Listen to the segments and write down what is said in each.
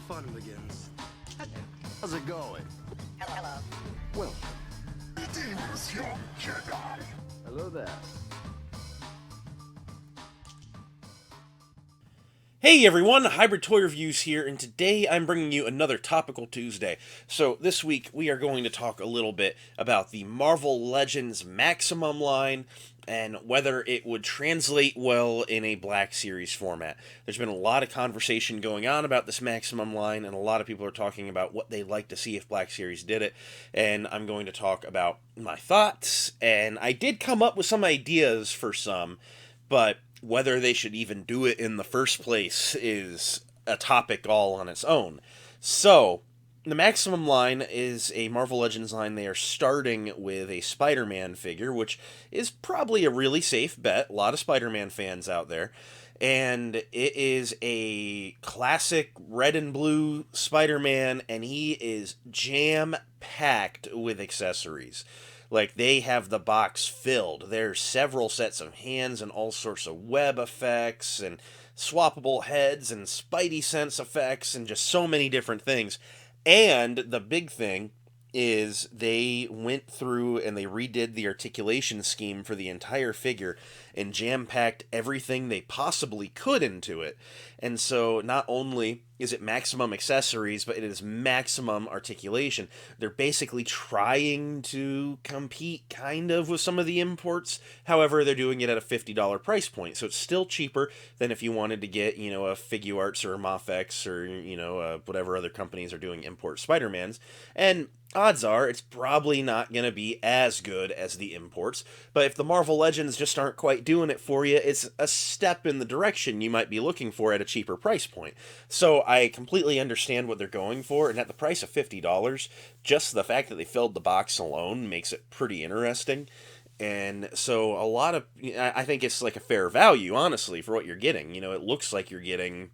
fun begins. How's it going? Hello. Well, greetings, young Jedi. Hello there. Hey everyone, Hybrid Toy Reviews here, and today I'm bringing you another Topical Tuesday. So this week we are going to talk a little bit about the Marvel Legends Maximum line and whether it would translate well in a Black Series format. There's been a lot of conversation going on about this Maximum line, and a lot of people are talking about what they'd like to see if Black Series did it, and I'm going to talk about my thoughts, and I did come up with some ideas for some, but whether they should even do it in the first place is a topic all on its own. So, the Maximum line is a Marvel Legends line. They are starting with a Spider-Man figure, which is probably a really safe bet. A lot of Spider-Man fans out there. And it is a classic red and blue Spider-Man, and he is jam-packed with accessories. Like, they have the box filled. There's several sets of hands and all sorts of web effects and swappable heads and Spidey sense effects and just so many different things. And the big thing is they went through and they redid the articulation scheme for the entire figure and jam-packed everything they possibly could into it. And so not only is it maximum accessories, but it is maximum articulation. They're basically trying to compete kind of with some of the imports. However, they're doing it at a $50 price point. So it's still cheaper than if you wanted to get, a Figuarts or a Mafex or, whatever other companies are doing import Spider-Mans. And odds are it's probably not going to be as good as the imports. But if the Marvel Legends just aren't quite doing it for you, it's a step in the direction you might be looking for at a cheaper price point. So I completely understand what they're going for, and at the price of $50, just the fact that they filled the box alone makes it pretty interesting. And so I think it's like a fair value, honestly, for what you're getting. It looks like you're getting,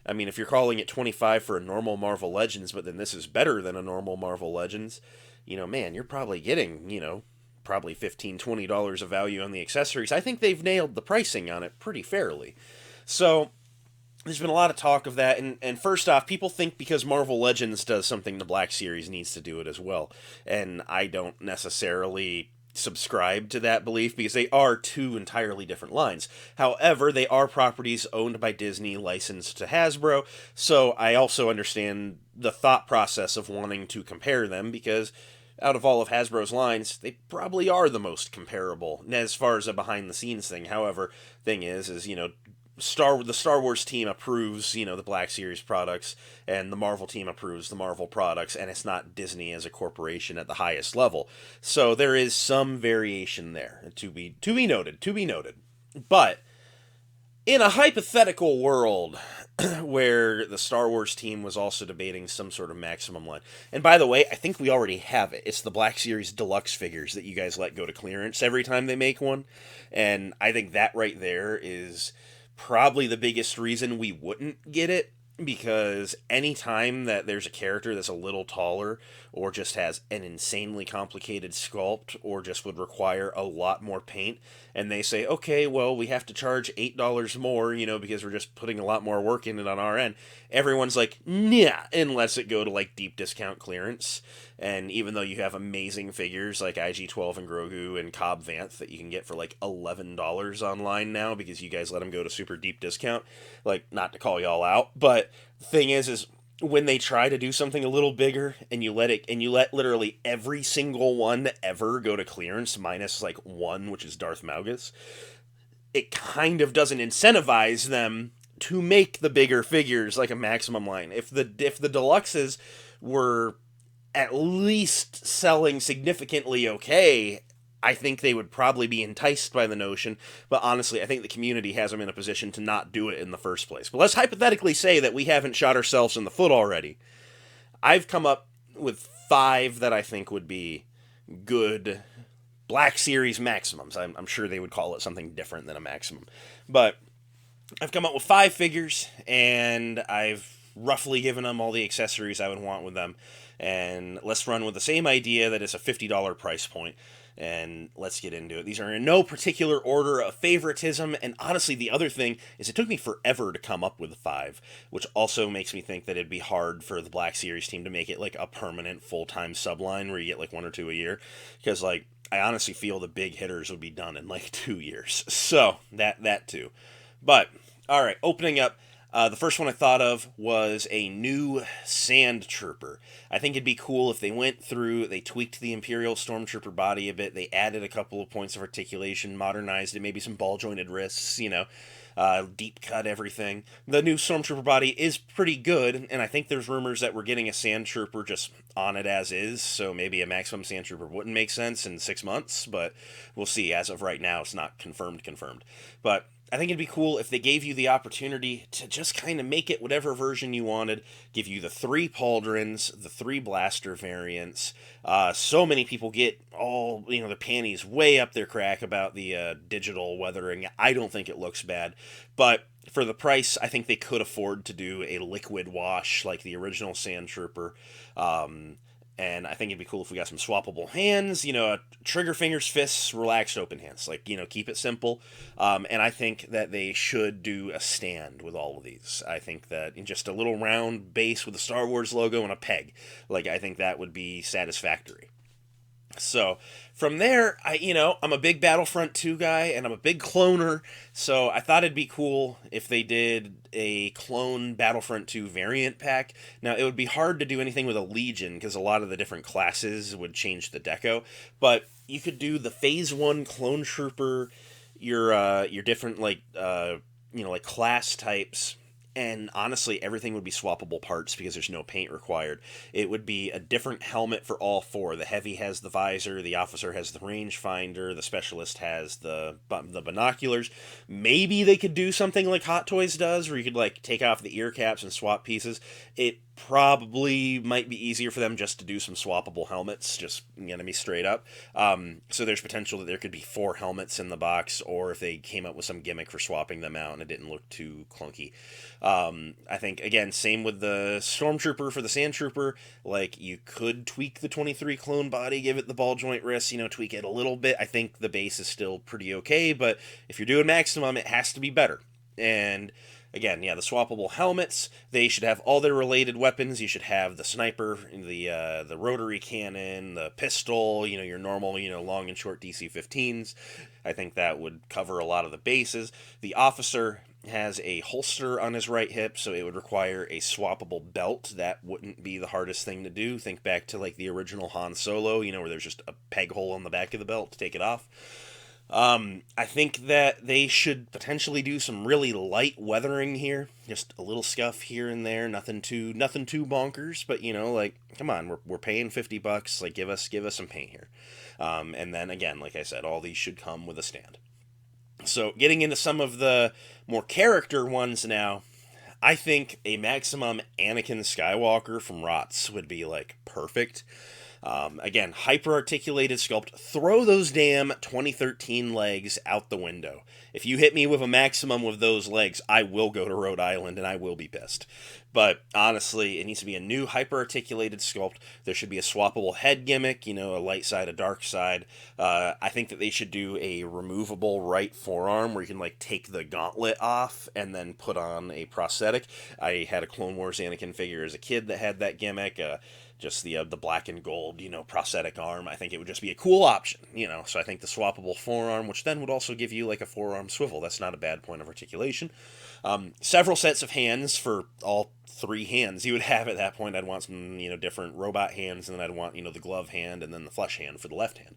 if you're calling it $25 for a normal Marvel Legends, but then this is better than a normal Marvel Legends, man, you're probably getting, probably $15, $20 of value on the accessories. I think they've nailed the pricing on it pretty fairly. So there's been a lot of talk of that, and first off, people think because Marvel Legends does something, the Black Series needs to do it as well. And I don't necessarily subscribe to that belief because they are two entirely different lines. However, they are properties owned by Disney, licensed to Hasbro, so I also understand the thought process of wanting to compare them because out of all of Hasbro's lines, they probably are the most comparable as far as a behind-the-scenes thing. However, thing is the Star Wars team approves, the Black Series products, and the Marvel team approves the Marvel products, and it's not Disney as a corporation at the highest level. So there is some variation there to be noted. But in a hypothetical world where the Star Wars team was also debating some sort of maximum line. And by the way, I think we already have it. It's the Black Series Deluxe figures that you guys let go to clearance every time they make one. And I think that right there is probably the biggest reason we wouldn't get it, because anytime that there's a character that's a little taller or just has an insanely complicated sculpt or just would require a lot more paint, and they say, okay, well, we have to charge $8 more, because we're just putting a lot more work in it on our end, everyone's like, nah, and lets it go to like deep discount clearance. And even though you have amazing figures like IG-12 and Grogu and Cobb Vanth that you can get for like $11 online now because you guys let them go to super deep discount, like, not to call y'all out, but the thing is when they try to do something a little bigger and you let literally every single one ever go to clearance minus like one, which is Darth Malgus, it kind of doesn't incentivize them to make the bigger figures like a maximum line. If the deluxes were at least selling significantly okay, I think they would probably be enticed by the notion, but honestly, I think the community has them in a position to not do it in the first place. But let's hypothetically say that we haven't shot ourselves in the foot already. I've come up with 5 that I think would be good Black Series maximums. I'm sure they would call it something different than a maximum. But I've come up with 5 figures, and I've roughly given them all the accessories I would want with them. And let's run with the same idea that it's a $50 price point. and let's get into it. These are in no particular order of favoritism, and honestly, the other thing is it took me forever to come up with 5, which also makes me think that it'd be hard for the Black Series team to make it like a permanent full-time subline where you get like 1 or 2 a year, because like I honestly feel the big hitters would be done in like 2 years. So that too. But all right, opening up. The first one I thought of was a new Sand Trooper. I think it'd be cool if they went through, they tweaked the Imperial Stormtrooper body a bit, they added a couple of points of articulation, modernized it, maybe some ball-jointed wrists, deep cut everything. The new Stormtrooper body is pretty good, and I think there's rumors that we're getting a Sand Trooper just on it as is, so maybe a maximum Sand Trooper wouldn't make sense in 6 months, but we'll see. As of right now, it's not confirmed. But I think it'd be cool if they gave you the opportunity to just kind of make it whatever version you wanted, give you the 3 pauldrons, the 3 blaster variants. So many people get all, their panties way up their crack about the digital weathering. I don't think it looks bad, but for the price, I think they could afford to do a liquid wash like the original Sand Trooper. And I think it'd be cool if we got some swappable hands, trigger fingers, fists, relaxed open hands. Like, keep it simple. And I think that they should do a stand with all of these. I think that in just a little round base with a Star Wars logo and a peg, I think that would be satisfactory. So from there, I'm a big Battlefront 2 guy, and I'm a big cloner, so I thought it'd be cool if they did a clone Battlefront 2 variant pack. Now, it would be hard to do anything with a Legion, because a lot of the different classes would change the deco, but you could do the Phase 1 Clone Trooper, your different, class types, and honestly, everything would be swappable parts because there's no paint required. It would be a different helmet for all 4. The Heavy has the visor, the Officer has the rangefinder, the Specialist has the binoculars. Maybe they could do something like Hot Toys does, where you could take off the ear caps and swap pieces. It probably might be easier for them just to do some swappable helmets, just gonna be straight up. So there's potential that there could be 4 helmets in the box, or if they came up with some gimmick for swapping them out and it didn't look too clunky. I think, again, same with the Stormtrooper for the Sand Trooper. You could tweak the 23 clone body, give it the ball joint wrist, tweak it a little bit. I think the base is still pretty okay, but if you're doing maximum, it has to be better. And again, the swappable helmets, they should have all their related weapons. You should have the sniper, the rotary cannon, the pistol, your normal, long and short DC-15s. I think that would cover a lot of the bases. The Officer has a holster on his right hip, so it would require a swappable belt. That wouldn't be the hardest thing to do. Think back to the original Han Solo, where there's just a peg hole on the back of the belt to take it off. I think that they should potentially do some really light weathering here, just a little scuff here and there, nothing too bonkers, but come on, we're paying $50, give us some paint here. And then again, like I said, all these should come with a stand. So getting into some of the more character ones now, I think a maximum Anakin Skywalker from ROTS would be perfect. Again, hyper-articulated sculpt. Throw those damn 2013 legs out the window. If you hit me with a maximum with those legs, I will go to Rhode Island and I will be pissed. But honestly, it needs to be a new hyper-articulated sculpt. There should be a swappable head gimmick, a light side, a dark side. I think that they should do a removable right forearm where you can take the gauntlet off and then put on a prosthetic. I had a Clone Wars Anakin figure as a kid that had that gimmick. Just the black and gold, prosthetic arm. I think it would just be a cool option, So I think the swappable forearm, which then would also give you a forearm swivel. That's not a bad point of articulation. Several sets of hands for all 3 hands you would have at that point. I'd want some, different robot hands, and then I'd want, the glove hand and then the flesh hand for the left hand.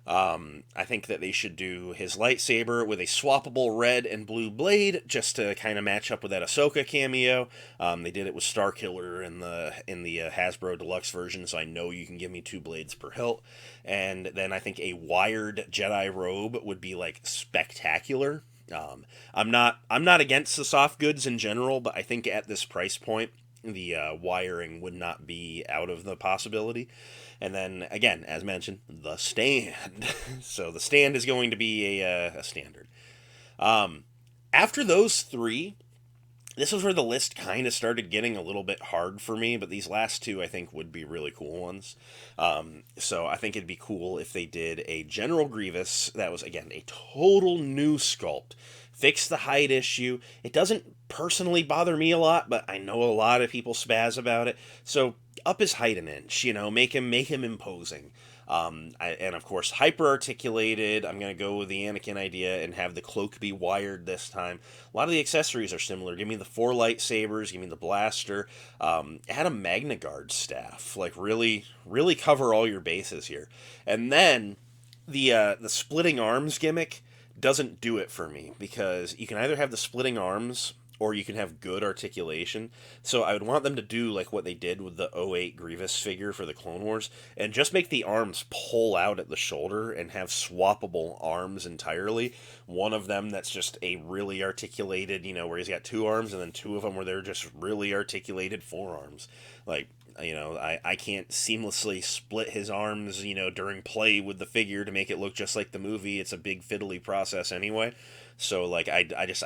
I think that they should do his lightsaber with a swappable red and blue blade, just to kind of match up with that Ahsoka cameo. They did it with Starkiller in the Hasbro Deluxe version, so I know you can give me 2 blades per hilt. And then I think a wired Jedi robe would be spectacular. I'm not against the soft goods in general, but I think at this price point, the wiring would not be out of the possibility. And then, again, as mentioned, the stand. So the stand is going to be a standard. After those 3, This was where the list kind of started getting a little bit hard for me, but these last two I think would be really cool ones. So I think it'd be cool if they did a General Grievous that was, again, a total new sculpt. Fix the height issue. It doesn't personally bother me a lot, but I know a lot of people spaz about it. So up his height an inch, make him imposing. And of course, hyper articulated. I'm going to go with the Anakin idea and have the cloak be wired this time. A lot of the accessories are similar. Give me the 4 lightsabers, give me the blaster. Add a Magna Guard staff. Like, really, really cover all your bases here. And then the splitting arms gimmick doesn't do it for me, because you can either have the splitting arms or you can have good articulation. So I would want them to do like what they did with the '08 Grievous figure for the Clone Wars, and just make the arms pull out at the shoulder and have swappable arms entirely. One of them that's just a really articulated, where he's got 2 arms, and then 2 of them where they're just really articulated forearms. Like, I can't seamlessly split his arms, during play with the figure to make it look just like the movie. It's a big fiddly process anyway. So like I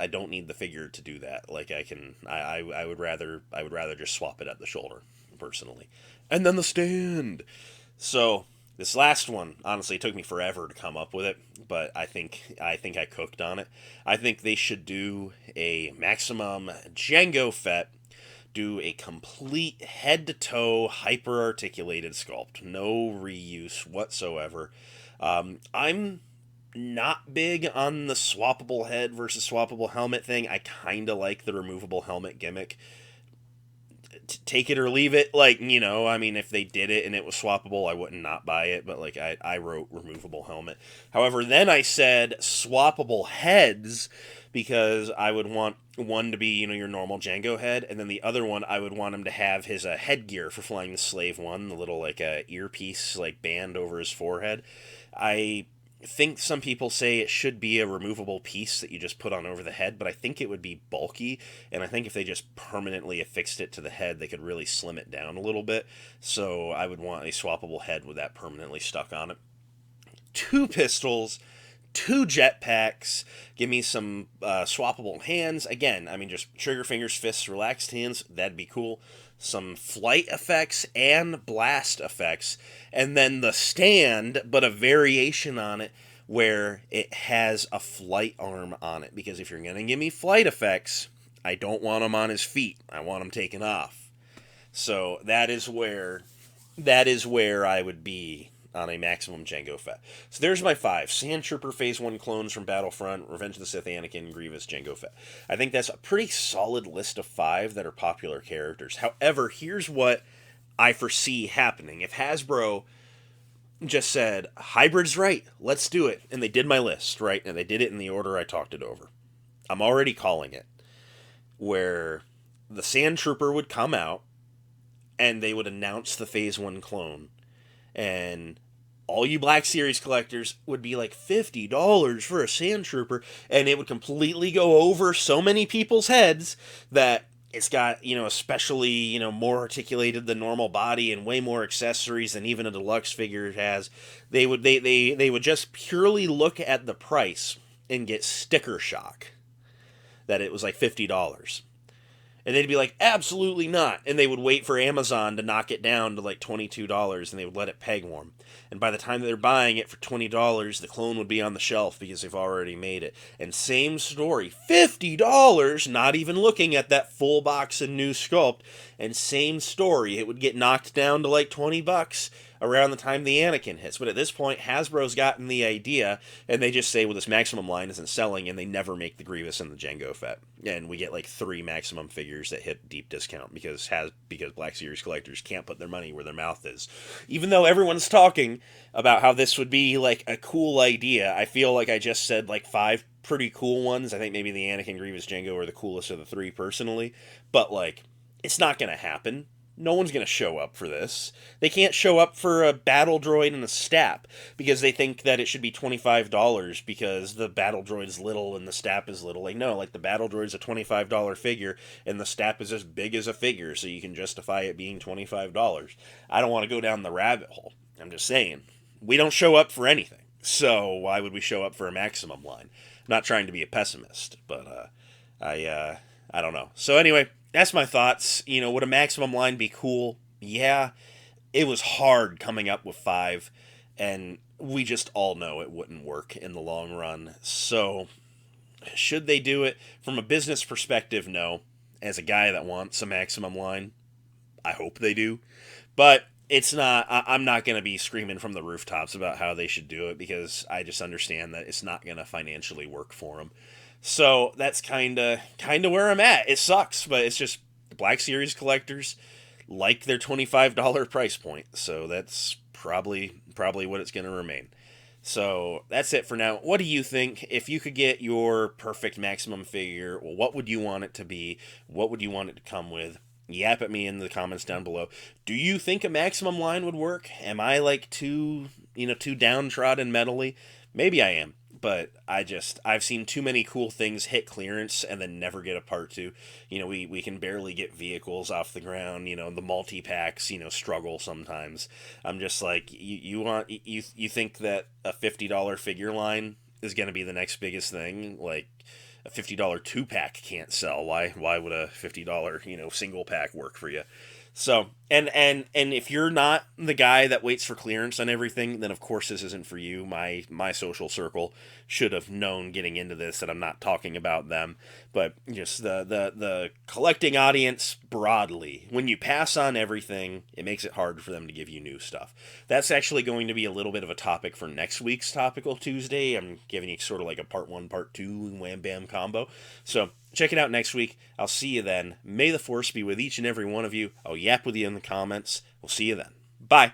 don't need the figure to do that. Like I would rather just swap it at the shoulder, personally. And then the stand. So this last one, honestly, it took me forever to come up with it, but I think I cooked on it. I think they should do a Maximum Jango Fett, do a complete head-to-toe, hyper-articulated sculpt. No reuse whatsoever. I'm not big on the swappable head versus swappable helmet thing. I kind of like the removable helmet gimmick. Take it or leave it. Like, if they did it and it was swappable, I wouldn't not buy it, but like I wrote removable helmet. However, then I said swappable heads, because I would want one to be, your normal Django head, and then the other one I would want him to have his headgear for flying the Slave One, the little like earpiece like band over his forehead. I think some people say it should be a removable piece that you just put on over the head, but I think it would be bulky, and I think if they just permanently affixed it to the head, they could really slim it down a little bit. So I would want a swappable head with that permanently stuck on it. 2 pistols, 2 jetpacks, give me some swappable hands. Again, just trigger fingers, fists, relaxed hands, that'd be cool. Some flight effects and blast effects, and then the stand, but a variation on it where it has a flight arm on it. Because if you're going to give me flight effects, I don't want them on his feet. I want them taken off. So that is where I would be on a Maximum Jango Fett. So there's my 5. Sand Trooper Phase 1 clones from Battlefront, Revenge of the Sith Anakin, Grievous, Jango Fett. I think that's a pretty solid list of 5 that are popular characters. However, here's what I foresee happening. If Hasbro just said, hybrid's right, let's do it, and they did my list, right, and they did it in the order I talked it over, I'm already calling it, where the Sand Trooper would come out, and they would announce the Phase 1 clone, and all you Black Series collectors would be like $50 for a Sand Trooper, and it would completely go over so many people's heads that it's got, especially, more articulated than normal body and way more accessories than even a deluxe figure has. They would just purely look at the price and get sticker shock that it was like $50. And they'd be like, absolutely not. And they would wait for Amazon to knock it down to like $22, and they would let it peg warm. And by the time they're buying it for $20, the clone would be on the shelf because they've already made it. And same story, $50, not even looking at that full box of new sculpt. And same story, it would get knocked down to like $20 around the time the Anakin hits. But at this point, Hasbro's gotten the idea, and they just say, well, this Maximum line isn't selling, and they never make the Grievous and the Jango Fett. And we get like 3 Maximum figures that hit deep discount because Black Series collectors can't put their money where their mouth is. Even though everyone's talking about how this would be like a cool idea, I feel like I just said like 5 pretty cool ones. I think maybe the Anakin, Grievous, Jango are the coolest of the 3 personally. But like, it's not going to happen. No one's going to show up for this. They can't show up for a battle droid and a stap because they think that it should be $25 because the battle droid is little and the stap is little. Like, no, like the battle droid's a $25 figure and the stap is as big as a figure, so you can justify it being $25. I don't want to go down the rabbit hole. I'm just saying, we don't show up for anything. So why would we show up for a Maximum line? I'm not trying to be a pessimist, but I don't know. So anyway, that's my thoughts. Would a maximum line be cool? Yeah. It was hard coming up with 5, and we just all know it wouldn't work in the long run. So, should they do it? From a business perspective, no. As a guy that wants a maximum line, I hope they do. But it's not, I'm not going to be screaming from the rooftops about how they should do it because I just understand that it's not going to financially work for them. So that's kind of where I'm at. It sucks, but it's just the Black Series collectors like their $25 price point. So that's probably what it's going to remain. So that's it for now. What do you think? If you could get your perfect maximum figure, what would you want it to be? What would you want it to come with? Yap at me in the comments down below. Do you think a maximum line would work? Am I like too downtrodden mentally? Maybe I am, but I've seen too many cool things hit clearance and then never get a part two. We can barely get vehicles off the ground. The multi packs struggle sometimes. I'm just like you think that a $50 figure line is going to be the next biggest thing? Like, a $50 2-pack can't sell. Why would a $50 single pack work for you? So and if you're not the guy that waits for clearance on everything, then of course this isn't for you. My social circle should have known getting into this that I'm not talking about them, but just the collecting audience broadly. When you pass on everything, it makes it hard for them to give you new stuff. That's actually going to be a little bit of a topic for next week's Topical Tuesday. I'm giving you sort of like a part 1, part 2 wham bam combo. So check it out next week. I'll see you then. May the force be with each and every one of you. I'll yap with you in the comments. We'll see you then. Bye.